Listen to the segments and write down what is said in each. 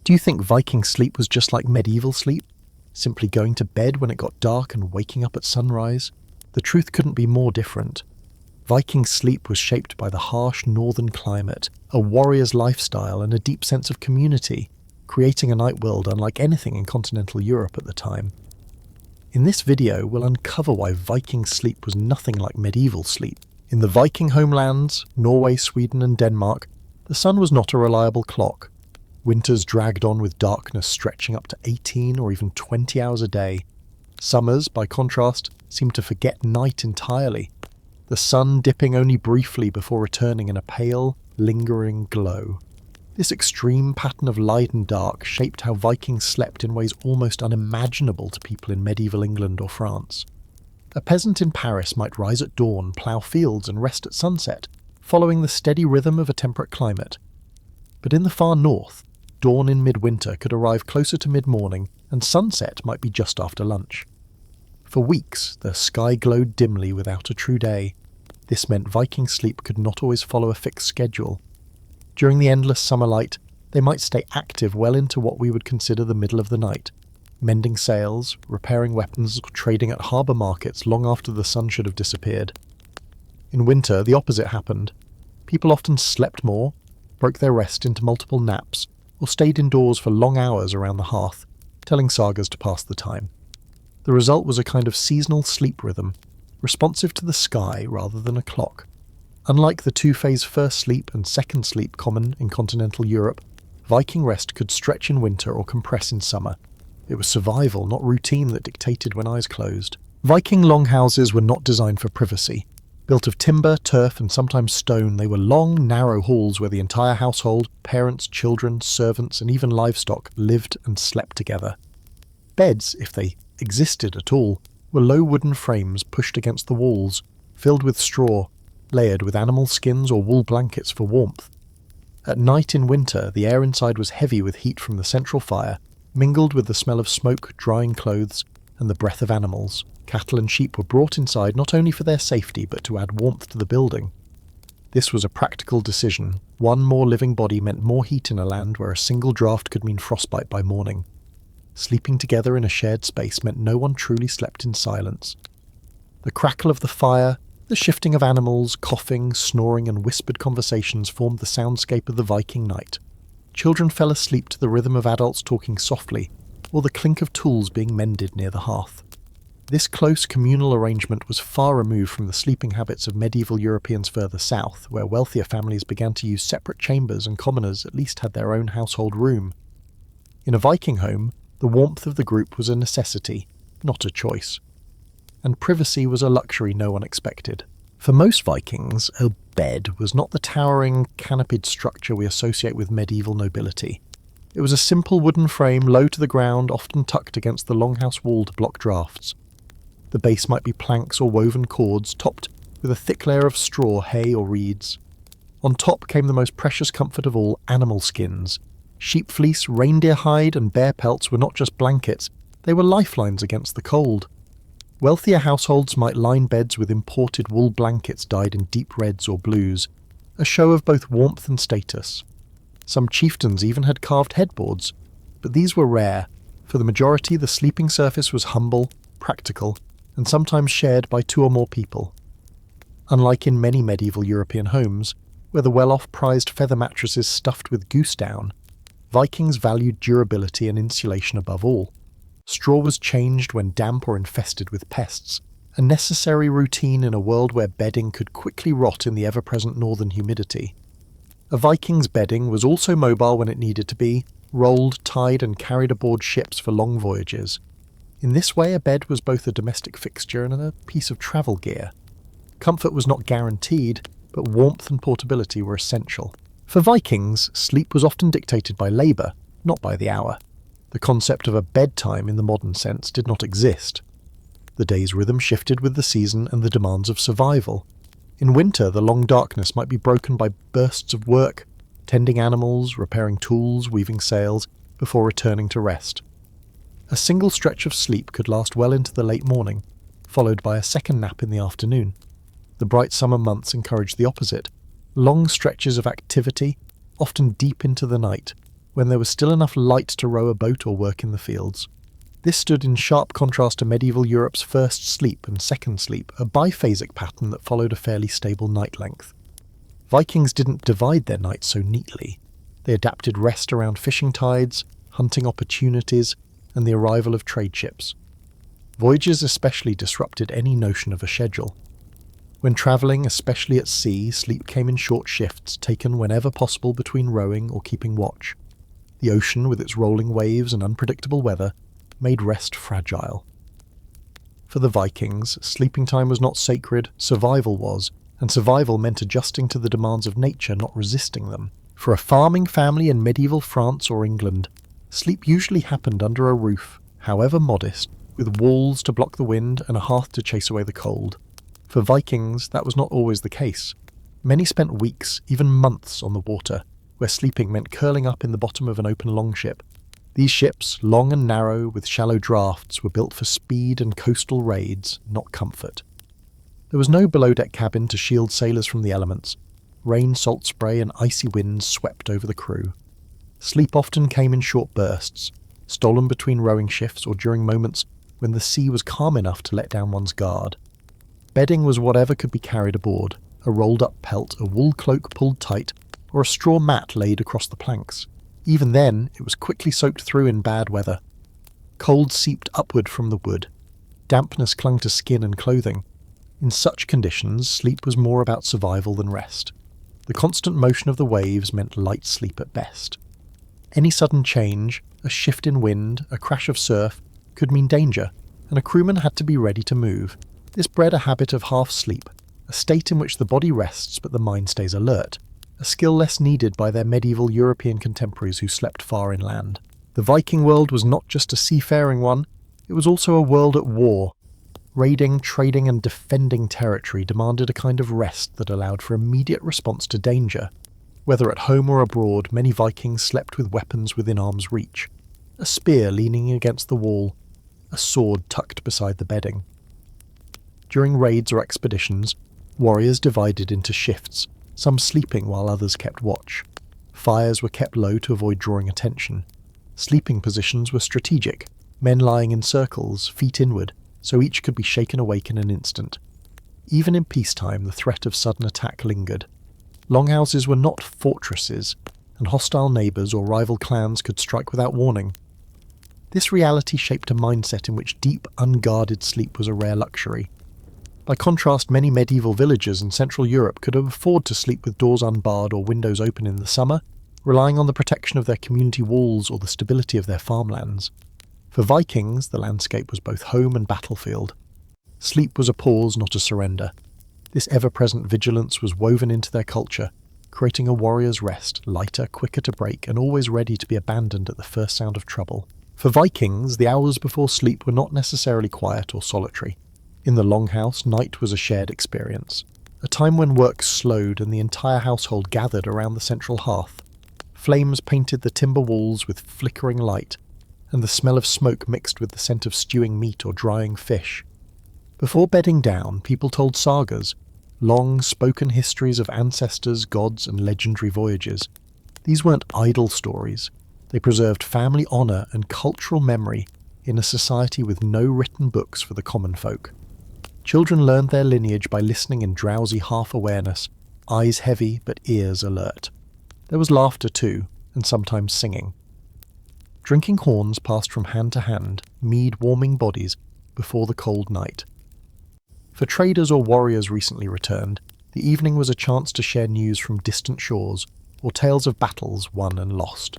Do you think Viking sleep was just like medieval sleep? Simply going to bed when it got dark and waking up at sunrise? The truth couldn't be more different. Viking sleep was shaped by the harsh northern climate, a warrior's lifestyle and a deep sense of community, creating a night world unlike anything in continental Europe at the time. In this video, we'll uncover why Viking sleep was nothing like medieval sleep. In the Viking homelands, Norway, Sweden and Denmark, the sun was not a reliable clock. Winters dragged on with darkness stretching up to 18 or even 20 hours a day. Summers, by contrast, seemed to forget night entirely, the sun dipping only briefly before returning in a pale, lingering glow. This extreme pattern of light and dark shaped how Vikings slept in ways almost unimaginable to people in medieval England or France. A peasant in Paris might rise at dawn, plough fields and rest at sunset, following the steady rhythm of a temperate climate. But in the far north, dawn in midwinter could arrive closer to mid-morning, and sunset might be just after lunch. For weeks, the sky glowed dimly without a true day. This meant Viking sleep could not always follow a fixed schedule. During the endless summer light, they might stay active well into what we would consider the middle of the night, mending sails, repairing weapons, or trading at harbour markets long after the sun should have disappeared. In winter, the opposite happened. People often slept more, broke their rest into multiple naps, or stayed indoors for long hours around the hearth, telling sagas to pass the time. The result was a kind of seasonal sleep rhythm, responsive to the sky rather than a clock. Unlike the two-phase first sleep and second sleep common in continental Europe, Viking rest could stretch in winter or compress in summer. It was survival, not routine, that dictated when eyes closed. Viking longhouses were not designed for privacy. Built of timber, turf and sometimes stone, they were long, narrow halls where the entire household, parents, children, servants and even livestock lived and slept together. Beds, if they existed at all, were low wooden frames pushed against the walls, filled with straw, layered with animal skins or wool blankets for warmth. At night in winter, the air inside was heavy with heat from the central fire, mingled with the smell of smoke, drying clothes, and the breath of animals. Cattle and sheep were brought inside not only for their safety but to add warmth to the building. This was a practical decision. One more living body meant more heat in a land where a single draught could mean frostbite by morning. Sleeping together in a shared space meant no one truly slept in silence. The crackle of the fire, the shifting of animals, coughing, snoring and whispered conversations formed the soundscape of the Viking night. Children fell asleep to the rhythm of adults talking softly, or the clink of tools being mended near the hearth. This close communal arrangement was far removed from the sleeping habits of medieval Europeans further south, where wealthier families began to use separate chambers and commoners at least had their own household room. In a Viking home, the warmth of the group was a necessity, not a choice. And privacy was a luxury no one expected. For most Vikings, a bed was not the towering, canopied structure we associate with medieval nobility. It was a simple wooden frame low to the ground, often tucked against the longhouse wall to block drafts. The base might be planks or woven cords, topped with a thick layer of straw, hay or reeds. On top came the most precious comfort of all, animal skins. Sheep fleece, reindeer hide and bear pelts were not just blankets, they were lifelines against the cold. Wealthier households might line beds with imported wool blankets dyed in deep reds or blues, a show of both warmth and status. Some chieftains even had carved headboards, but these were rare. For the majority, the sleeping surface was humble, practical, and sometimes shared by two or more people. Unlike in many medieval European homes, where the well-off prized feather mattresses stuffed with goose down, Vikings valued durability and insulation above all. Straw was changed when damp or infested with pests, a necessary routine in a world where bedding could quickly rot in the ever-present northern humidity. A Viking's bedding was also mobile when it needed to be, rolled, tied and carried aboard ships for long voyages. In this way, a bed was both a domestic fixture and a piece of travel gear. Comfort was not guaranteed, but warmth and portability were essential. For Vikings, sleep was often dictated by labour, not by the hour. The concept of a bedtime in the modern sense did not exist. The day's rhythm shifted with the season and the demands of survival. In winter, the long darkness might be broken by bursts of work, tending animals, repairing tools, weaving sails, before returning to rest. A single stretch of sleep could last well into the late morning, followed by a second nap in the afternoon. The bright summer months encouraged the opposite, long stretches of activity, often deep into the night, when there was still enough light to row a boat or work in the fields. This stood in sharp contrast to medieval Europe's first sleep and second sleep, a biphasic pattern that followed a fairly stable night length. Vikings didn't divide their nights so neatly. They adapted rest around fishing tides, hunting opportunities, and the arrival of trade ships. Voyages especially disrupted any notion of a schedule. When travelling, especially at sea, sleep came in short shifts, taken whenever possible between rowing or keeping watch. The ocean, with its rolling waves and unpredictable weather, made rest fragile. For the Vikings, sleeping time was not sacred, survival was, and survival meant adjusting to the demands of nature, not resisting them. For a farming family in medieval France or England, sleep usually happened under a roof, however modest, with walls to block the wind and a hearth to chase away the cold. For Vikings, that was not always the case. Many spent weeks, even months, on the water, where sleeping meant curling up in the bottom of an open longship. These ships, long and narrow, with shallow drafts, were built for speed and coastal raids, not comfort. There was no below-deck cabin to shield sailors from the elements. Rain, salt spray, and icy winds swept over the crew. Sleep often came in short bursts, stolen between rowing shifts or during moments when the sea was calm enough to let down one's guard. Bedding was whatever could be carried aboard, a rolled-up pelt, a wool cloak pulled tight, or a straw mat laid across the planks. Even then, it was quickly soaked through in bad weather. Cold seeped upward from the wood. Dampness clung to skin and clothing. In such conditions, sleep was more about survival than rest. The constant motion of the waves meant light sleep at best. Any sudden change, a shift in wind, a crash of surf, could mean danger, and a crewman had to be ready to move. This bred a habit of half-sleep, a state in which the body rests but the mind stays alert, a skill less needed by their medieval European contemporaries who slept far inland. The Viking world was not just a seafaring one, it was also a world at war. Raiding, trading, and defending territory demanded a kind of rest that allowed for immediate response to danger. Whether at home or abroad, many Vikings slept with weapons within arm's reach. A spear leaning against the wall, a sword tucked beside the bedding. During raids or expeditions, warriors divided into shifts, some sleeping while others kept watch. Fires were kept low to avoid drawing attention. Sleeping positions were strategic, men lying in circles, feet inward, so each could be shaken awake in an instant. Even in peacetime, the threat of sudden attack lingered. Longhouses were not fortresses, and hostile neighbours or rival clans could strike without warning. This reality shaped a mindset in which deep, unguarded sleep was a rare luxury. By contrast, many medieval villagers in Central Europe could afford to sleep with doors unbarred or windows open in the summer, relying on the protection of their community walls or the stability of their farmlands. For Vikings, the landscape was both home and battlefield. Sleep was a pause, not a surrender. This ever-present vigilance was woven into their culture, creating a warrior's rest, lighter, quicker to break, and always ready to be abandoned at the first sound of trouble. For Vikings, the hours before sleep were not necessarily quiet or solitary. In the longhouse, night was a shared experience, a time when work slowed and the entire household gathered around the central hearth. Flames painted the timber walls with flickering light, and the smell of smoke mixed with the scent of stewing meat or drying fish. Before bedding down, people told sagas, long spoken histories of ancestors, gods, and legendary voyages. These weren't idle stories. They preserved family honour and cultural memory in a society with no written books for the common folk. Children learned their lineage by listening in drowsy half-awareness, eyes heavy but ears alert. There was laughter too, and sometimes singing. Drinking horns passed from hand to hand, mead warming bodies before the cold night. For traders or warriors recently returned, the evening was a chance to share news from distant shores, or tales of battles won and lost.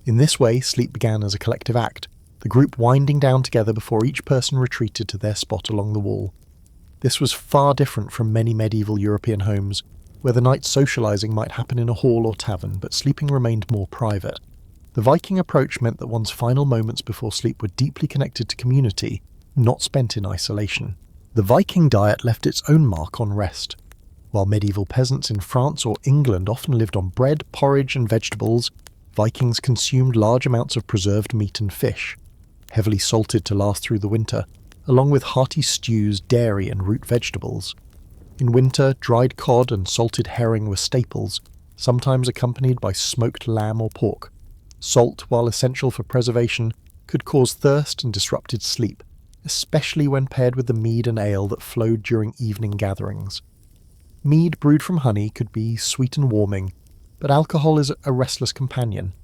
In this way, sleep began as a collective act, the group winding down together before each person retreated to their spot along the wall. This was far different from many medieval European homes, where the night socialising might happen in a hall or tavern, but sleeping remained more private. The Viking approach meant that one's final moments before sleep were deeply connected to community, not spent in isolation. The Viking diet left its own mark on rest. While medieval peasants in France or England often lived on bread, porridge and vegetables, Vikings consumed large amounts of preserved meat and fish, heavily salted to last through the winter, along with hearty stews, dairy and root vegetables. In winter, dried cod and salted herring were staples, sometimes accompanied by smoked lamb or pork. Salt, while essential for preservation, could cause thirst and disrupted sleep, especially when paired with the mead and ale that flowed during evening gatherings. Mead brewed from honey could be sweet and warming, but alcohol is a restless companion.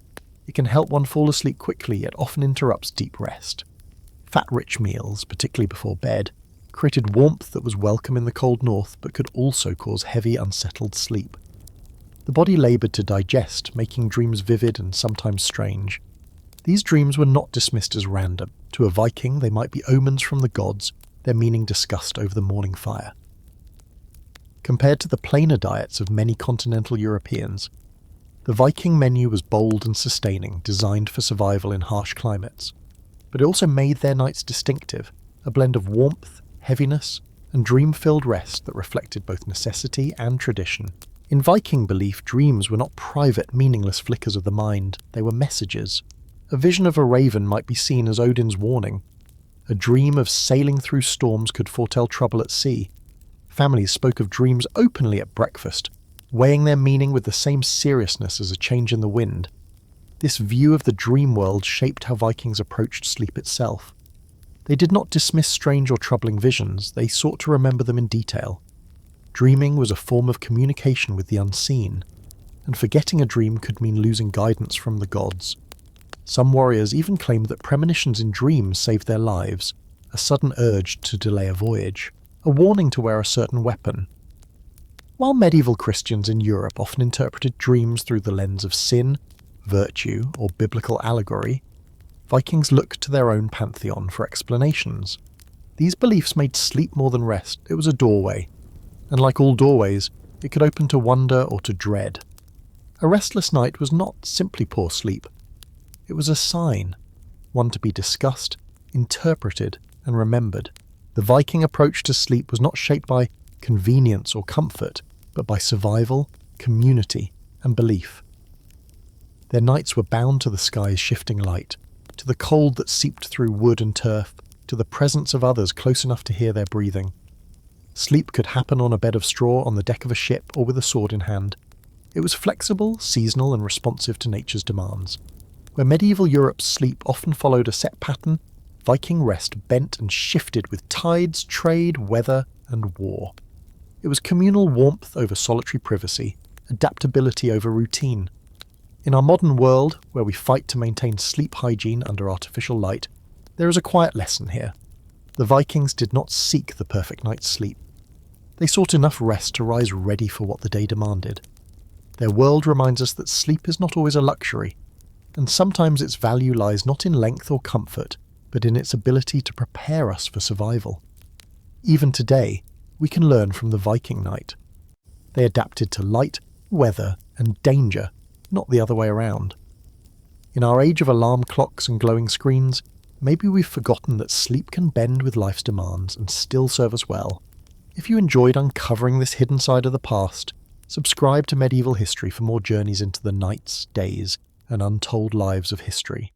It can help one fall asleep quickly, yet often interrupts deep rest. Fat-rich meals, particularly before bed, created warmth that was welcome in the cold north but could also cause heavy, unsettled sleep. The body laboured to digest, making dreams vivid and sometimes strange. These dreams were not dismissed as random. To a Viking, they might be omens from the gods, their meaning discussed over the morning fire. Compared to the plainer diets of many continental Europeans, the Viking menu was bold and sustaining, designed for survival in harsh climates. But it also made their nights distinctive, a blend of warmth, heaviness, and dream-filled rest that reflected both necessity and tradition. In Viking belief, dreams were not private, meaningless flickers of the mind, they were messages. A vision of a raven might be seen as Odin's warning. A dream of sailing through storms could foretell trouble at sea. Families spoke of dreams openly at breakfast, weighing their meaning with the same seriousness as a change in the wind. This view of the dream world shaped how Vikings approached sleep itself. They did not dismiss strange or troubling visions, they sought to remember them in detail. Dreaming was a form of communication with the unseen, and forgetting a dream could mean losing guidance from the gods. Some warriors even claimed that premonitions in dreams saved their lives, a sudden urge to delay a voyage, a warning to wear a certain weapon. While medieval Christians in Europe often interpreted dreams through the lens of sin, virtue, or biblical allegory, Vikings looked to their own pantheon for explanations. These beliefs made sleep more than rest. It was a doorway, and like all doorways, it could open to wonder or to dread. A restless night was not simply poor sleep. It was a sign, one to be discussed, interpreted, and remembered. The Viking approach to sleep was not shaped by convenience or comfort, but by survival, community, and belief. Their nights were bound to the sky's shifting light, to the cold that seeped through wood and turf, to the presence of others close enough to hear their breathing. Sleep could happen on a bed of straw, on the deck of a ship, or with a sword in hand. It was flexible, seasonal, and responsive to nature's demands. Where medieval Europe's sleep often followed a set pattern, Viking rest bent and shifted with tides, trade, weather, and war. It was communal warmth over solitary privacy, adaptability over routine. In our modern world, where we fight to maintain sleep hygiene under artificial light, there is a quiet lesson here. The Vikings did not seek the perfect night's sleep. They sought enough rest to rise ready for what the day demanded. Their world reminds us that sleep is not always a luxury, and sometimes its value lies not in length or comfort, but in its ability to prepare us for survival. Even today, we can learn from the Viking night. They adapted to light, weather, and danger, not the other way around. In our age of alarm clocks and glowing screens, maybe we've forgotten that sleep can bend with life's demands and still serve us well. If you enjoyed uncovering this hidden side of the past, subscribe to Medieval History for more journeys into the nights, days, and untold lives of history.